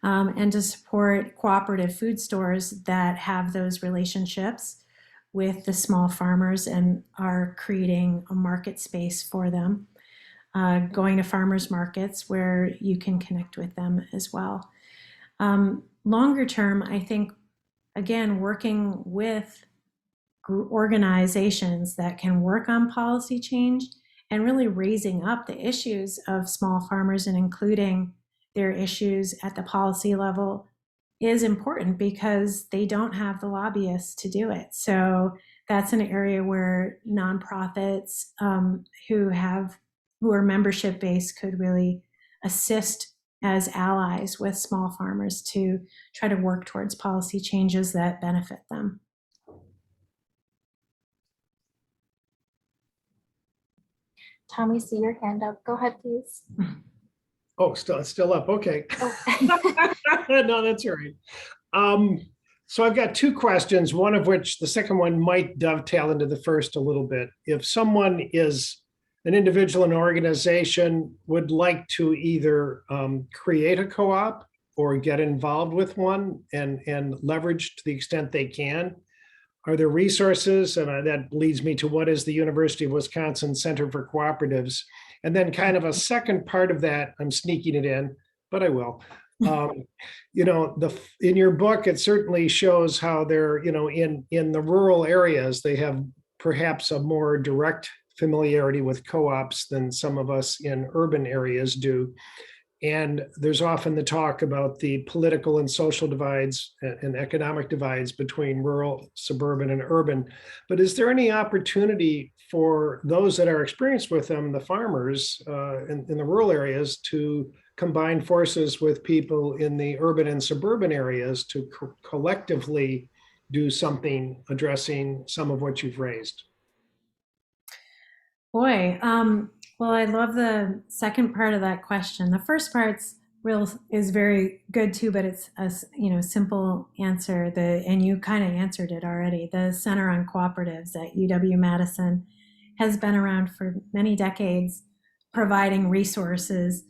And to support cooperative food stores that have those relationships with the small farmers and are creating a market space for them, going to farmers markets where you can connect with them as well. Longer term, I think, again, working with organizations that can work on policy change and really raising up the issues of small farmers and including their issues at the policy level is important because they don't have the lobbyists to do it. So that's an area where nonprofits who are membership based could really assist as allies with small farmers to try to work towards policy changes that benefit them. Tommy, see your hand up. Go ahead, please. Oh, it's still up. Okay. Oh. No, that's all right. So I've got two questions, one of which the second one might dovetail into the first a little bit. If someone is an individual and organization would like to either create a co-op or get involved with one and leverage to the extent they can, are there resources? And that leads me to what is the University of Wisconsin Center for Cooperatives? And then kind of a second part of that, I'm sneaking it in, but I will. You know, in your book, it certainly shows how they're, you know, in the rural areas, they have perhaps a more direct familiarity with co-ops than some of us in urban areas do. And there's often the talk about the political and social divides and economic divides between rural, suburban, and urban. But is there any opportunity for those that are experienced with them, the farmers in the rural areas, to combine forces with people in the urban and suburban areas to collectively do something addressing some of what you've raised? Boy, well, I love the second part of that question. The first part's is very good too, but it's a simple answer. And you kind of answered it already. The Center on Cooperatives at UW-Madison has been around for many decades, providing resources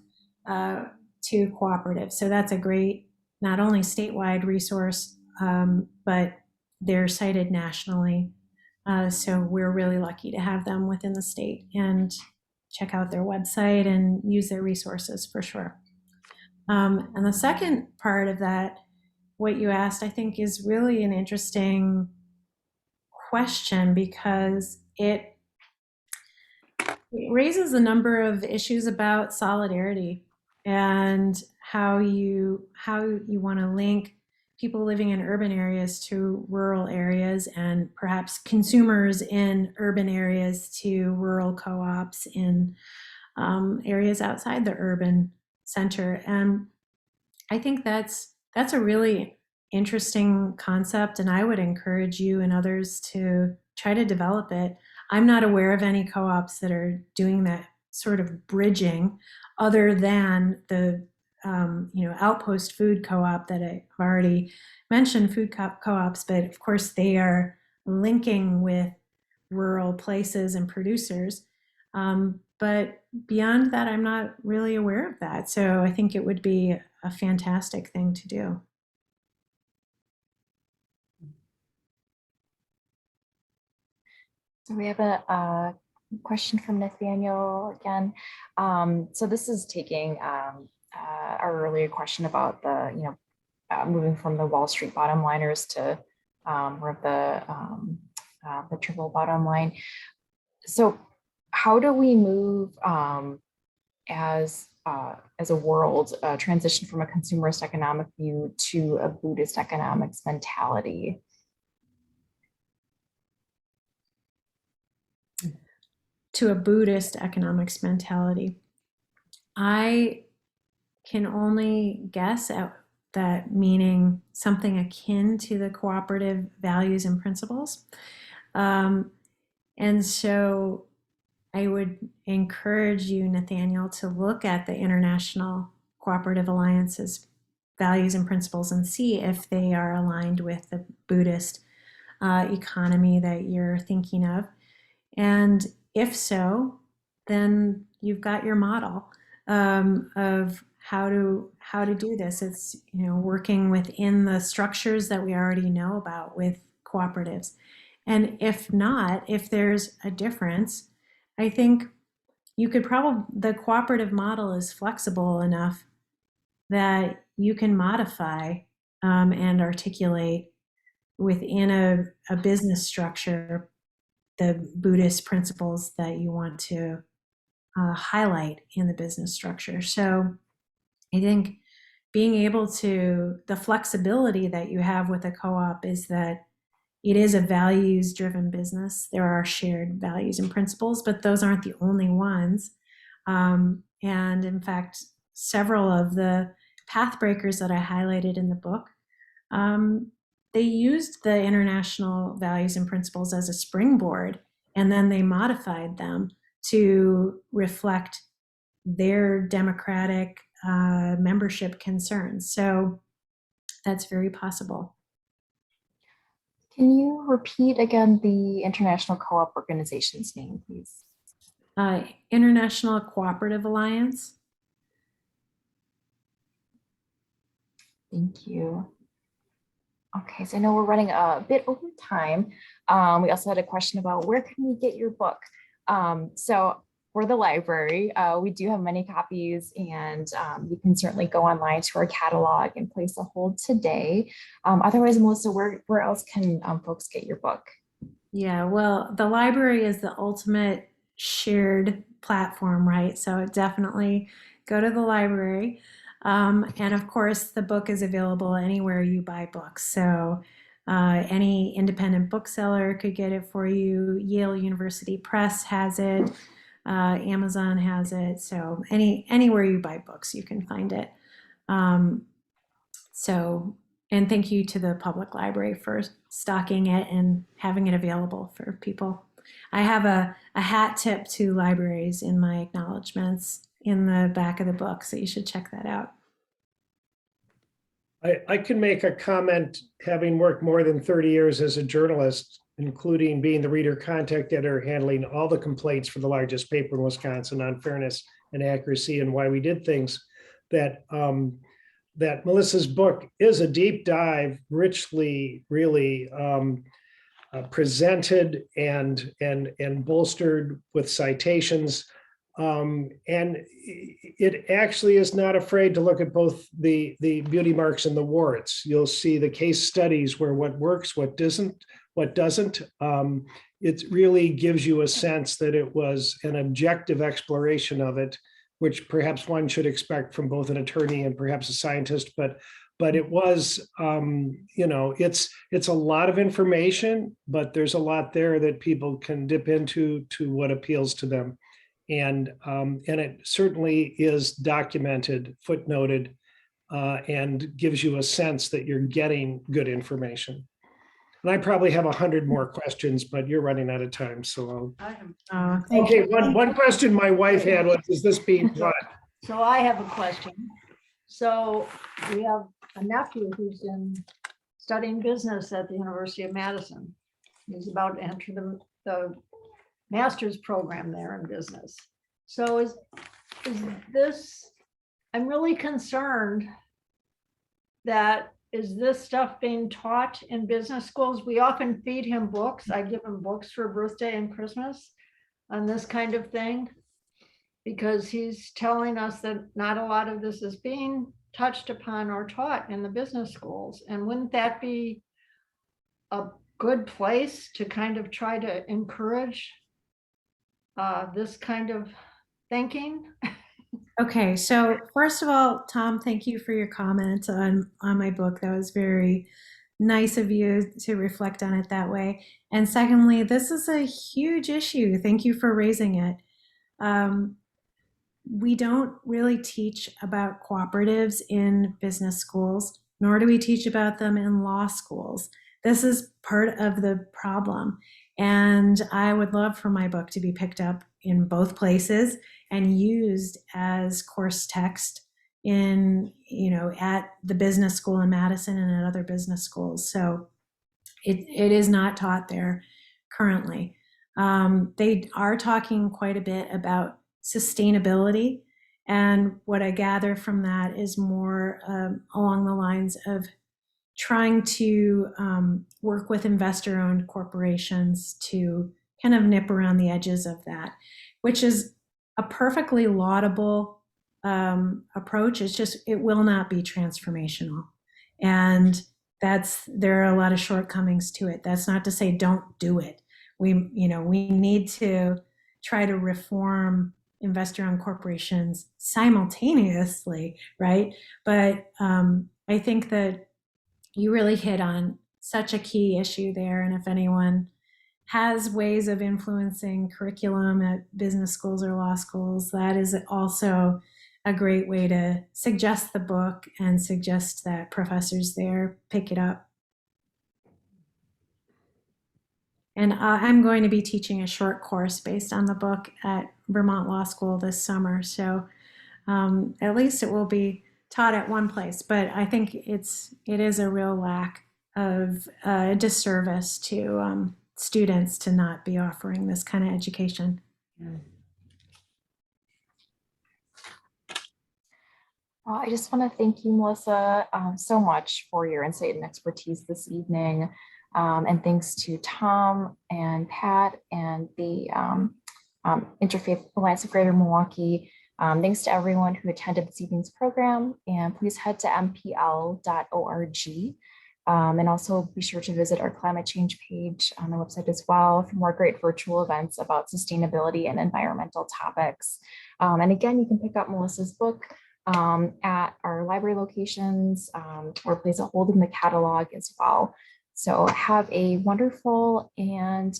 to cooperatives. So that's a great, not only statewide resource, but they're cited nationally. So we're really lucky to have them within the state, and check out their website and use their resources for sure. And the second part of that, what you asked, I think is really an interesting question, because it raises a number of issues about solidarity and how you want to link people living in urban areas to rural areas, and perhaps consumers in urban areas to rural co-ops in areas outside the urban center. And I think that's a really interesting concept, and I would encourage you and others to try to develop it. I'm not aware of any co-ops that are doing that sort of bridging, other than the Outpost Food Co-op that I've already mentioned, food co-ops, but of course they are linking with rural places and producers. But beyond that, I'm not really aware of that. So I think it would be a fantastic thing to do. So we have a question from Nathaniel again. So this is taking our earlier question about the, moving from the Wall Street bottom liners to more of the triple bottom line. So how do we move as a world transition from a consumerist economic view to a Buddhist economics mentality? To a Buddhist economics mentality. I can only guess at that meaning something akin to the cooperative values and principles. And so I would encourage you, Nathaniel, to look at the International Cooperative Alliance's values and principles and see if they are aligned with the Buddhist economy that you're thinking of. And if so, then you've got your model of how to do this. It's working within the structures that we already know about with cooperatives. And if not, if there's a difference, I think you could the cooperative model is flexible enough that you can modify and articulate within a business structure the Buddhist principles that you want to highlight in the business structure. So I think being able the flexibility that you have with a co-op is that it is a values-driven business. There are shared values and principles, but those aren't the only ones. And in fact, several of the path breakers that I highlighted in the book, they used the international values and principles as a springboard, and then they modified them to reflect their democratic membership concerns. So that's very possible. Can you repeat again the International Co-op organization's name, please? International Cooperative Alliance. Thank you. Okay, so I know we're running a bit over time. We also had a question about where can we get your book? So for the library, we do have many copies, and you can certainly go online to our catalog and place a hold today. Otherwise, Melissa, where else can folks get your book? Yeah, well, the library is the ultimate shared platform, right? So definitely go to the library. And of course, the book is available anywhere you buy books. So any independent bookseller could get it for you. Yale University Press has it. Amazon has it. So anywhere you buy books, you can find it. Um, and thank you to the public library for stocking it and having it available for people. I have a hat tip to libraries in my acknowledgments in the back of the book, so you should check that out. I can make a comment, having worked more than 30 years as a journalist, including being the reader contact editor, handling all the complaints for the largest paper in Wisconsin on fairness and accuracy and why we did things, that that Melissa's book is a deep dive, richly, really presented and bolstered with citations. And it actually is not afraid to look at both the beauty marks and the warts. You'll see the case studies where what works, what doesn't. It really gives you a sense that it was an objective exploration of it, which perhaps one should expect from both an attorney and perhaps a scientist. But it was, it's a lot of information, but there's a lot there that people can dip into to what appeals to them. And it certainly is documented, footnoted, and gives you a sense that you're getting good information. And I probably have 100 more questions, but you're running out of time, so okay. One question my wife had was, is this being taught? So I have a question. So we have a nephew who's studying business at the University of Madison. He's about to enter the master's program there in business. So is this, I'm really concerned that, is this stuff being taught in business schools? We often feed him books. I give him books for birthday and Christmas on this kind of thing, because he's telling us that not a lot of this is being touched upon or taught in the business schools. And wouldn't that be a good place to kind of try to encourage this kind of thinking? Okay, so first of all, Tom, thank you for your comment on my book. That was very nice of you to reflect on it that way. And secondly, this is a huge issue. Thank you for raising it. We don't really teach about cooperatives in business schools, nor do we teach about them in law schools. This is part of the problem. And I would love for my book to be picked up in both places and used as course text in, at the business school in Madison and at other business schools. So it is not taught there currently. They are talking quite a bit about sustainability. And what I gather from that is more along the lines of trying to work with investor-owned corporations to kind of nip around the edges of that, which is a perfectly laudable approach. It's just, it will not be transformational. And there are a lot of shortcomings to it. That's not to say don't do it. We need to try to reform investor-owned corporations simultaneously, right? But I think that you really hit on such a key issue there. And if anyone has ways of influencing curriculum at business schools or law schools, that is also a great way to suggest the book and suggest that professors there pick it up. And I'm going to be teaching a short course based on the book at Vermont Law School this summer. So at least it will be taught at one place, but I think it is a real lack a disservice to students to not be offering this kind of education. Well, I just want to thank you, Melissa, so much for your insight and expertise this evening. And thanks to Tom and Pat and the Interfaith Alliance of Greater Milwaukee. Thanks to everyone who attended this evening's program, and please head to mpl.org. And also be sure to visit our climate change page on the website as well for more great virtual events about sustainability and environmental topics. And again, you can pick up Melissa's book at our library locations or place a hold in the catalog as well. So have a wonderful and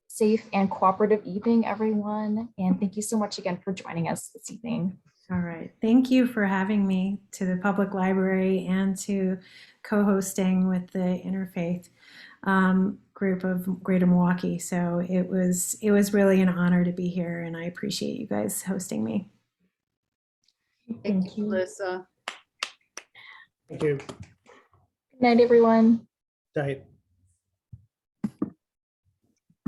safe and cooperative evening, everyone. And thank you so much again for joining us this evening. All right. Thank you for having me to the public library and to co-hosting with the Interfaith group of Greater Milwaukee. So it was really an honor to be here, and I appreciate you guys hosting me. Thank you, Melissa. Thank you. Good night, everyone. Night.